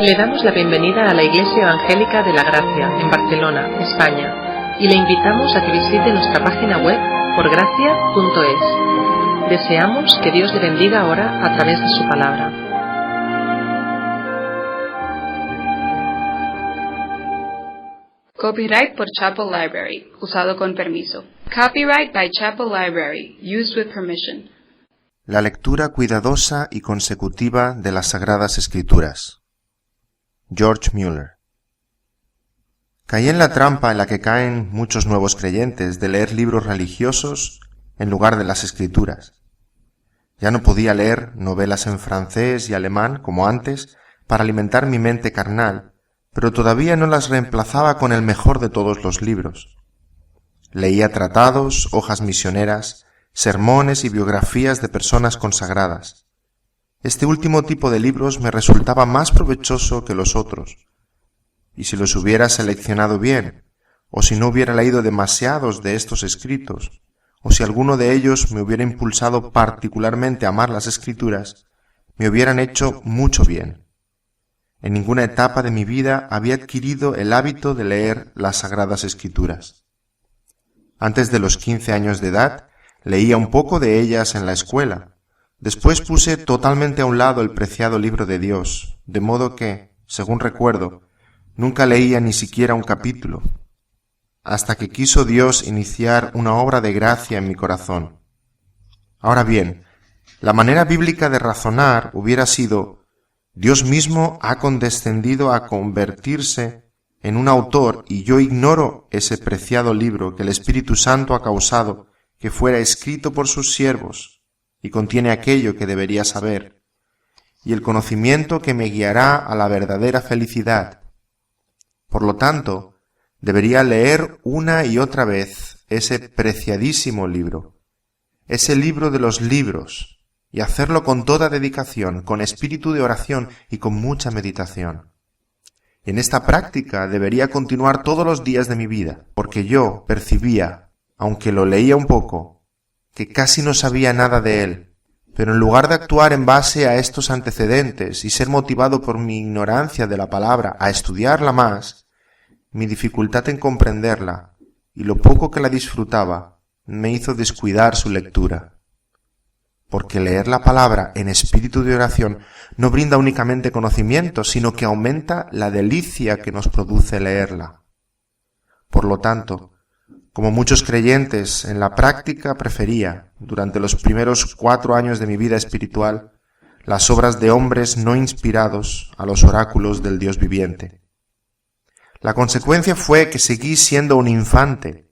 Le damos la bienvenida a la Iglesia Evangélica de la Gracia, en Barcelona, España, y le invitamos a que visite nuestra página web porgracia.es. Deseamos que Dios le bendiga ahora a través de su palabra. Copyright por Chapel Library, usado con permiso. Copyright by Chapel Library, used with permission. La lectura cuidadosa y consecutiva de las Sagradas Escrituras. George Mueller. Caí en la trampa en la que caen muchos nuevos creyentes de leer libros religiosos en lugar de las Escrituras. Ya no podía leer novelas en francés y alemán como antes para alimentar mi mente carnal, pero todavía no las reemplazaba con el mejor de todos los libros. Leía tratados, hojas misioneras, sermones y biografías de personas consagradas. Este último tipo de libros me resultaba más provechoso que los otros, y si los hubiera seleccionado bien, o si no hubiera leído demasiados de estos escritos, o si alguno de ellos me hubiera impulsado particularmente a amar las Escrituras, me hubieran hecho mucho bien. En ninguna etapa de mi vida había adquirido el hábito de leer las Sagradas Escrituras. Antes de los 15 años de edad, leía un poco de ellas en la escuela. Después puse totalmente a un lado el preciado libro de Dios, de modo que, según recuerdo, nunca leía ni siquiera un capítulo, hasta que quiso Dios iniciar una obra de gracia en mi corazón. Ahora bien, la manera bíblica de razonar hubiera sido: Dios mismo ha condescendido a convertirse en un autor y yo ignoro ese preciado libro que el Espíritu Santo ha causado que fuera escrito por sus siervos y contiene aquello que debería saber, y el conocimiento que me guiará a la verdadera felicidad. Por lo tanto, debería leer una y otra vez ese preciadísimo libro, ese libro de los libros, y hacerlo con toda dedicación, con espíritu de oración y con mucha meditación. En esta práctica debería continuar todos los días de mi vida, porque yo percibía, aunque lo leía un poco, que casi no sabía nada de él, pero en lugar de actuar en base a estos antecedentes y ser motivado por mi ignorancia de la palabra a estudiarla más, mi dificultad en comprenderla y lo poco que la disfrutaba me hizo descuidar su lectura. Porque leer la palabra en espíritu de oración no brinda únicamente conocimiento, sino que aumenta la delicia que nos produce leerla. Por lo tanto, como muchos creyentes, en la práctica prefería, durante los primeros 4 años de mi vida espiritual, las obras de hombres no inspirados a los oráculos del Dios viviente. La consecuencia fue que seguí siendo un infante,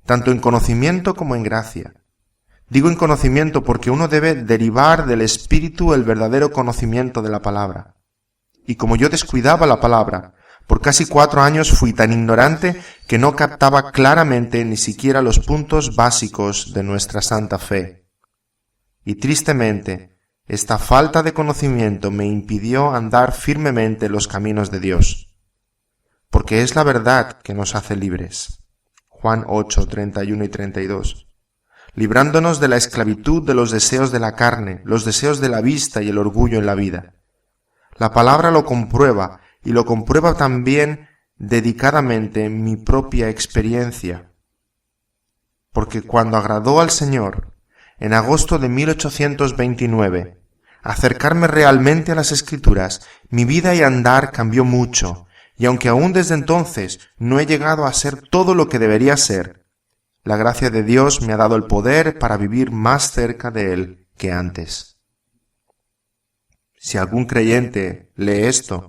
tanto en conocimiento como en gracia. Digo en conocimiento porque uno debe derivar del Espíritu el verdadero conocimiento de la palabra. Y como yo descuidaba la palabra, por casi 4 años fui tan ignorante que no captaba claramente ni siquiera los puntos básicos de nuestra santa fe. Y tristemente, esta falta de conocimiento me impidió andar firmemente los caminos de Dios. Porque es la verdad que nos hace libres. Juan 8, 31 y 32. Librándonos de la esclavitud de los deseos de la carne, los deseos de la vista y el orgullo en la vida. La palabra lo comprueba, y lo comprueba también dedicadamente en mi propia experiencia. Porque cuando agradó al Señor, en agosto de 1829, acercarme realmente a las Escrituras, mi vida y andar cambió mucho, y aunque aún desde entonces no he llegado a ser todo lo que debería ser, la gracia de Dios me ha dado el poder para vivir más cerca de Él que antes. Si algún creyente lee esto,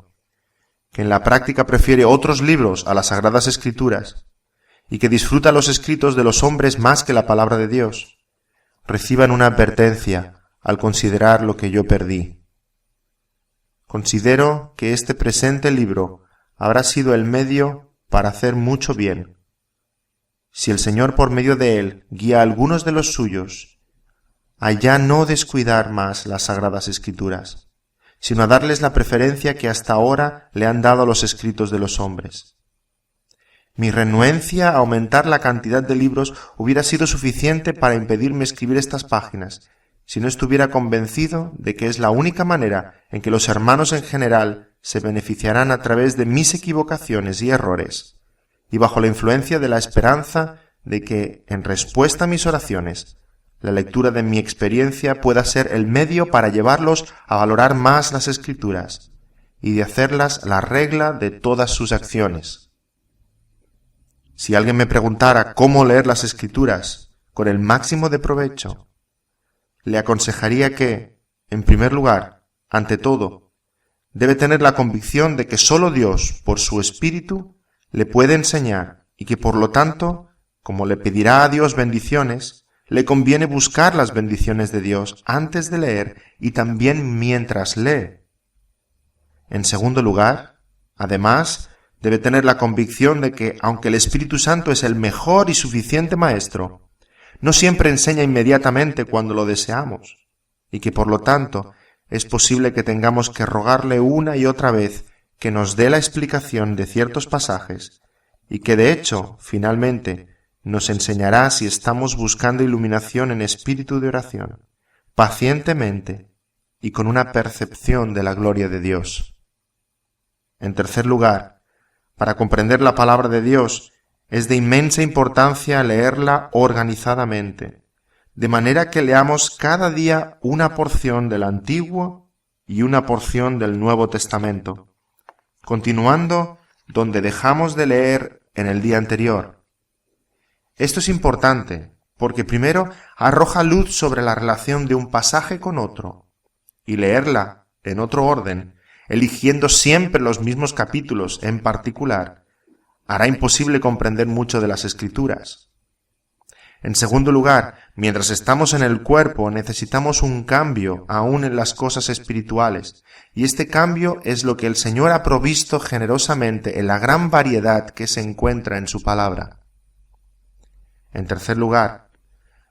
que en la práctica prefiere otros libros a las Sagradas Escrituras, y que disfruta los escritos de los hombres más que la palabra de Dios, reciban una advertencia al considerar lo que yo perdí. Considero que este presente libro habrá sido el medio para hacer mucho bien. Si el Señor por medio de él guía a algunos de los suyos, a ya no descuidar más las Sagradas Escrituras, sino a darles la preferencia que hasta ahora le han dado a los escritos de los hombres. Mi renuencia a aumentar la cantidad de libros hubiera sido suficiente para impedirme escribir estas páginas, si no estuviera convencido de que es la única manera en que los hermanos en general se beneficiarán a través de mis equivocaciones y errores, y bajo la influencia de la esperanza de que, en respuesta a mis oraciones, la lectura de mi experiencia pueda ser el medio para llevarlos a valorar más las Escrituras y de hacerlas la regla de todas sus acciones. Si alguien me preguntara cómo leer las Escrituras con el máximo de provecho, le aconsejaría que, en primer lugar, ante todo, debe tener la convicción de que sólo Dios, por su Espíritu, le puede enseñar y que, por lo tanto, como le pedirá a Dios bendiciones, le conviene buscar las bendiciones de Dios antes de leer y también mientras lee. En segundo lugar, además, debe tener la convicción de que, aunque el Espíritu Santo es el mejor y suficiente Maestro, no siempre enseña inmediatamente cuando lo deseamos, y que por lo tanto es posible que tengamos que rogarle una y otra vez que nos dé la explicación de ciertos pasajes, y que de hecho, finalmente, nos enseñará si estamos buscando iluminación en espíritu de oración, pacientemente y con una percepción de la gloria de Dios. En tercer lugar, para comprender la palabra de Dios, es de inmensa importancia leerla organizadamente, de manera que leamos cada día una porción del Antiguo y una porción del Nuevo Testamento, continuando donde dejamos de leer en el día anterior. Esto es importante porque primero arroja luz sobre la relación de un pasaje con otro, y leerla en otro orden, eligiendo siempre los mismos capítulos en particular, hará imposible comprender mucho de las Escrituras. En segundo lugar, mientras estamos en el cuerpo, necesitamos un cambio aún en las cosas espirituales, y este cambio es lo que el Señor ha provisto generosamente en la gran variedad que se encuentra en su palabra. En tercer lugar,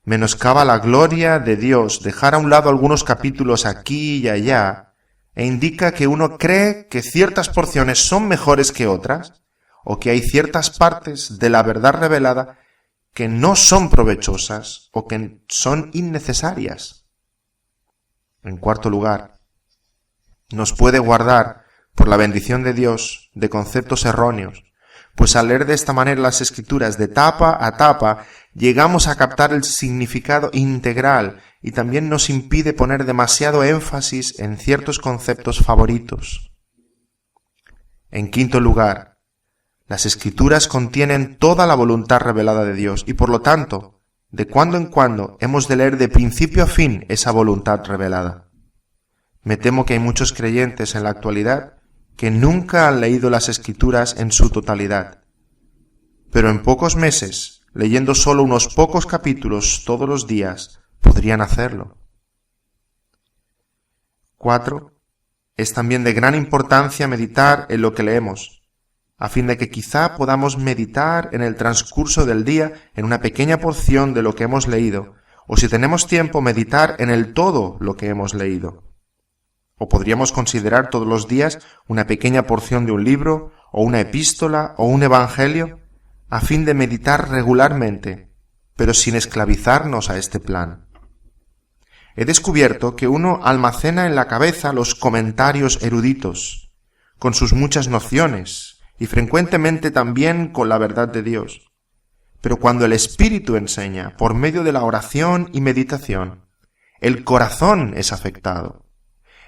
menoscaba la gloria de Dios dejar a un lado algunos capítulos aquí y allá, e indica que uno cree que ciertas porciones son mejores que otras, o que hay ciertas partes de la verdad revelada que no son provechosas o que son innecesarias. En cuarto lugar, nos puede guardar, por la bendición de Dios, de conceptos erróneos, pues al leer de esta manera las Escrituras de tapa a tapa, llegamos a captar el significado integral y también nos impide poner demasiado énfasis en ciertos conceptos favoritos. En quinto lugar, las Escrituras contienen toda la voluntad revelada de Dios y por lo tanto, de cuando en cuando hemos de leer de principio a fin esa voluntad revelada. Me temo que hay muchos creyentes en la actualidad que nunca han leído las Escrituras en su totalidad, pero en pocos meses, leyendo solo unos pocos capítulos todos los días, podrían hacerlo. 4. Es también de gran importancia meditar en lo que leemos, a fin de que quizá podamos meditar en el transcurso del día en una pequeña porción de lo que hemos leído, o si tenemos tiempo, meditar en el todo lo que hemos leído. O podríamos considerar todos los días una pequeña porción de un libro, o una epístola, o un evangelio, a fin de meditar regularmente, pero sin esclavizarnos a este plan. He descubierto que uno almacena en la cabeza los comentarios eruditos, con sus muchas nociones, y frecuentemente también con la verdad de Dios. Pero cuando el Espíritu enseña, por medio de la oración y meditación, el corazón es afectado.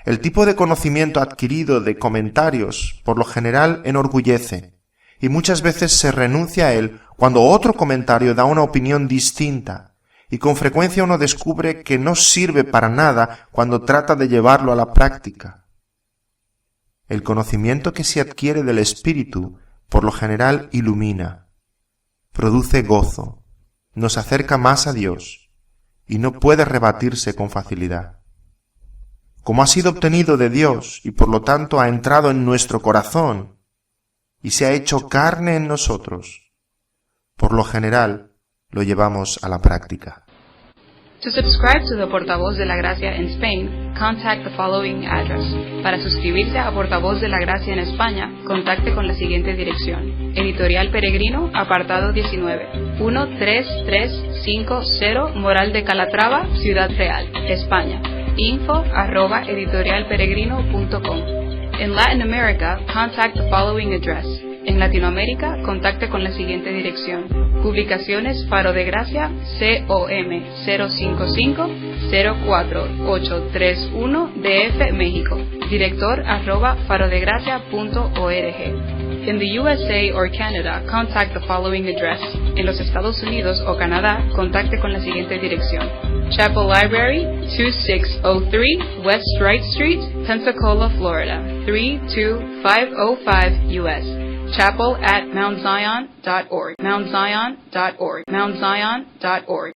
El tipo de conocimiento adquirido de comentarios, por lo general, enorgullece, y muchas veces se renuncia a él cuando otro comentario da una opinión distinta, y con frecuencia uno descubre que no sirve para nada cuando trata de llevarlo a la práctica. El conocimiento que se adquiere del Espíritu, por lo general, ilumina, produce gozo, nos acerca más a Dios, y no puede rebatirse con facilidad. Como ha sido obtenido de Dios y por lo tanto ha entrado en nuestro corazón y se ha hecho carne en nosotros, por lo general lo llevamos a la práctica. To subscribe to the Portavoz de la Gracia in Spain, contact the following address. Para suscribirse a Portavoz de la Gracia en España, contacte con la siguiente dirección. Editorial Peregrino, apartado 19, 13350 Moral de Calatrava, Ciudad Real, España. info@editorialperegrino.com In Latin America, contact the following address. En Latinoamérica, contacte con la siguiente dirección. Publicaciones Faro de Gracia, COM 055-04831 DF, México. Director @farodegracia.org. In the USA or Canada, contact the following address. En los Estados Unidos o Canadá, contacte con la siguiente dirección. Chapel Library, 2603 West Wright Street, Pensacola, Florida, 32505 US. Chapel@mountzion.org. mountzion.org. mountzion.org.